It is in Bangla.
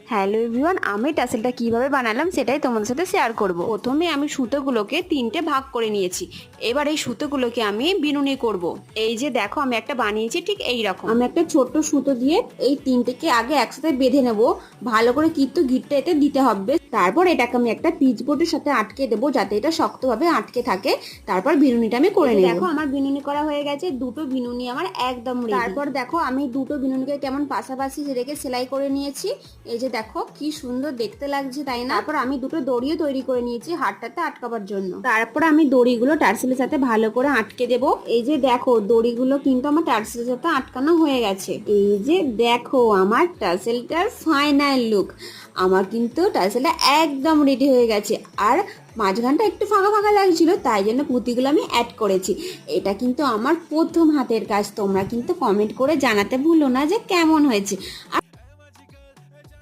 হ্যালো এভরিওয়ান, আমি টাসেলটা কিভাবে বানালাম সেটাই তোমাদের সাথে শেয়ার করব। প্রথমে আমি সুতোগুলোকে তিনটে ভাগ করে নিয়েছি। এবার এই সুতোগুলোকে আমি বিনুনি করব। এই যে দেখো, আমি একটা বানিয়েছি ঠিক এই রকম। আমি একটা ছোট্ট সুতো দিয়ে এই তিনটেকে আগে একসাথে বেঁধে নেব। ভালো করে কিন্তু ঘিরটা এতে দিতে হবে। তারপর এটাকে আমি একটা পিচবোর্ডের সাথে আটকে দেবো যাতে এটা শক্তভাবে আটকে থাকে। তারপর বিনুনিটা আমি করে নেব। দেখো আমার বিনুনি করা হয়ে গেছে, দুটো বিনুনি আমার একদম রেডি। তারপর দেখো আমি দুটো বিনুনিকে কেমন পাশাপাশি রেখে সেলাই করে নিয়েছি। এই যে দেখো কি সুন্দর দেখতে লাগছে, তাই না? তারপর আমি দুটো দড়িও তৈরি করে নিয়েছি হাতটাতে আটকাবার জন্য। তারপর আমি দড়িগুলো টার্সেলের সাথে ভালো করে আটকে দেব। এই যে দেখো দড়িগুলো কিন্তু আমার টার্সেলের সাথে আটকানো হয়ে গেছে। এই যে দেখো আমার টার্সেলটার ফাইনাল লুক। আমার কিন্তু টার্সেলটা একদম রেডি হয়ে গেছে। আর মাঝখানটা একটু ফাঁকা ফাঁকা লাগছিল, তাই জন্য পুঁতিগুলো আমি অ্যাড করেছি। এটা কিন্তু আমার প্রথম হাতের কাজ। তোমরা কিন্তু কমেন্ট করে জানাতে ভুলো না যে কেমন হয়েছে।